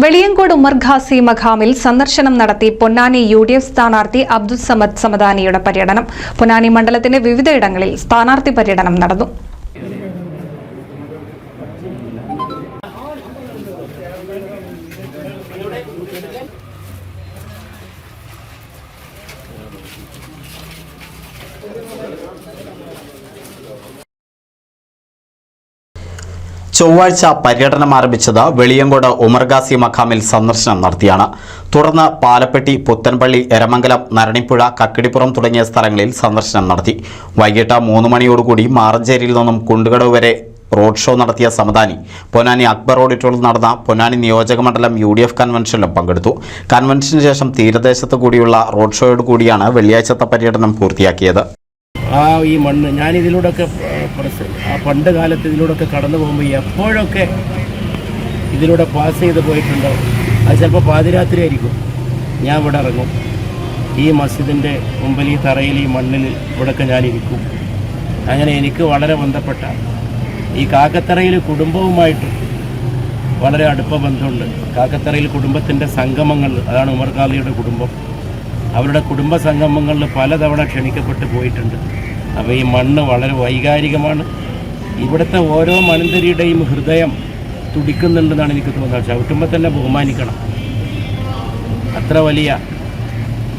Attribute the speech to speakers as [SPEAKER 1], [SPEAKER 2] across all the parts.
[SPEAKER 1] വെളിയങ്കോട് ഉമർ ഖാസി മഖാമിൽ സന്ദർശനം നടത്തി പൊന്നാനി UDF സ്ഥാനാർത്ഥി അബ്ദുൽ സമദ് സമദാനിയുടെ പര്യടനം. പൊന്നാനി മണ്ഡലത്തിന്റെ വിവിധയിടങ്ങളിൽ സ്ഥാനാർത്ഥി പര്യടനം നടന്നു.
[SPEAKER 2] ചൊവ്വാഴ്ച പര്യടനം ആരംഭിച്ചത് വെളിയങ്കോട് ഉമർ ഖാസി മഖാമിൽ സന്ദർശനം നടത്തിയാണ്. തുടർന്ന് പാലപ്പെട്ടി, പുത്തൻപള്ളി, എരമംഗലം, നരണിപ്പുഴ, കക്കിടിപ്പുറം തുടങ്ങിയ സ്ഥലങ്ങളിൽ സന്ദർശനം നടത്തി. വൈകിട്ട് 3 മണിയോടുകൂടി മാറഞ്ചേരിയിൽ നിന്നും കുണ്ടുകടവ് വരെ റോഡ് ഷോ നടത്തിയ സമദാനി പൊന്നാനി അക്ബർ ഓഡിറ്റോറിയത്തിൽ നടന്ന പൊന്നാനി നിയോജകമണ്ഡലം UDF കൺവെൻഷനിലും പങ്കെടുത്തു. കൺവെൻഷന് ശേഷം തീരദേശത്ത് കൂടിയുള്ള റോഡ് ഷോയോട് കൂടിയാണ് വെള്ളിയാഴ്ചത്തെ പര്യടനം പൂർത്തിയാക്കിയത്.
[SPEAKER 3] ഈ മണ്ണ് ഞാനിതിലൂടെയൊക്കെ പണ്ട് കാലത്ത് ഇതിലൂടെയൊക്കെ കടന്നു പോകുമ്പോൾ എപ്പോഴൊക്കെ ഇതിലൂടെ പാസ് ചെയ്ത് പോയിട്ടുണ്ടോ, അത് ചിലപ്പോൾ പാതിരാത്രി ആയിരിക്കും. ഞാൻ ഇവിടെ ഇറങ്ങും, ഈ മസ്ജിദിൻ്റെ മുമ്പിൽ, ഈ തറയിൽ, ഈ മണ്ണിൽ ഇവിടെയൊക്കെ ഞാനിരിക്കും. അങ്ങനെ എനിക്ക് വളരെ ബന്ധപ്പെട്ട ഈ കാക്കത്തറയിൽ കുടുംബവുമായിട്ട് വളരെ അടുപ്പ ബന്ധമുണ്ട്. കാക്കത്തറയിൽ കുടുംബത്തിൻ്റെ സംഗമങ്ങൾ, അതാണ് ഉമർ ഖാസിയുടെ കുടുംബം. അവരുടെ കുടുംബ സംഗമങ്ങളിൽ പലതവണ ക്ഷണിക്കപ്പെട്ട് പോയിട്ടുണ്ട്. അപ്പോൾ ഈ മണ്ണ് വളരെ വൈകാരികമാണ്. ഇവിടുത്തെ ഓരോ മനുഷ്യരുടെയും ഹൃദയം തുടിക്കുന്നുണ്ടെന്നാണ് എനിക്ക് തോന്നുന്നത്. ചവിട്ടുമ്പോൾ തന്നെ ബഹുമാനിക്കണം. അത്ര വലിയ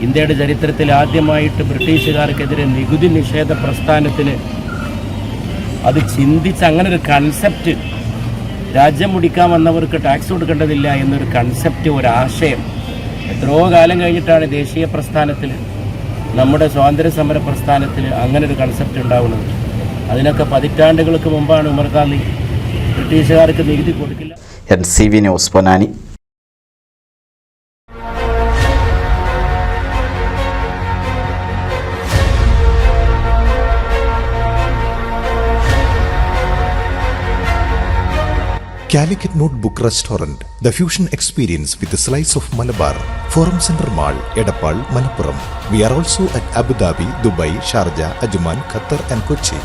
[SPEAKER 3] ഇന്ത്യയുടെ ചരിത്രത്തിൽ ആദ്യമായിട്ട് ബ്രിട്ടീഷുകാർക്കെതിരെ നികുതി നിഷേധ പ്രസ്ഥാനത്തിന് അത് ചിന്തിച്ച് അങ്ങനെ ഒരു കൺസെപ്റ്റ്, രാജ്യം മുടിക്കാൻ വന്നവർക്ക് ടാക്സ് കൊടുക്കേണ്ടതില്ല എന്നൊരു കൺസെപ്റ്റ്, ഒരാശയം എത്രയോ കാലം കഴിഞ്ഞിട്ടാണ് ദേശീയ പ്രസ്ഥാനത്തിൽ, നമ്മുടെ സ്വാതന്ത്ര്യ സമര പ്രസ്ഥാനത്തിൽ അങ്ങനെ ഒരു കൺസെപ്റ്റ് ഉണ്ടാവുന്നത്. അതിനൊക്കെ പതിറ്റാണ്ടുകൾക്ക് മുമ്പാണ് ഉമർ ഖാസി ബ്രിട്ടീഷുകാർക്ക് നികുതി കൊടുക്കില്ല.
[SPEAKER 2] NCV news Ponnani.
[SPEAKER 4] Calicut Notebook Restaurant, the fusion experience with a slice of Malabar, Forum Center Mall, Edappal, Malappuram. We are also at Abu Dhabi, Dubai, Sharjah, Ajman, Qatar and Kochi.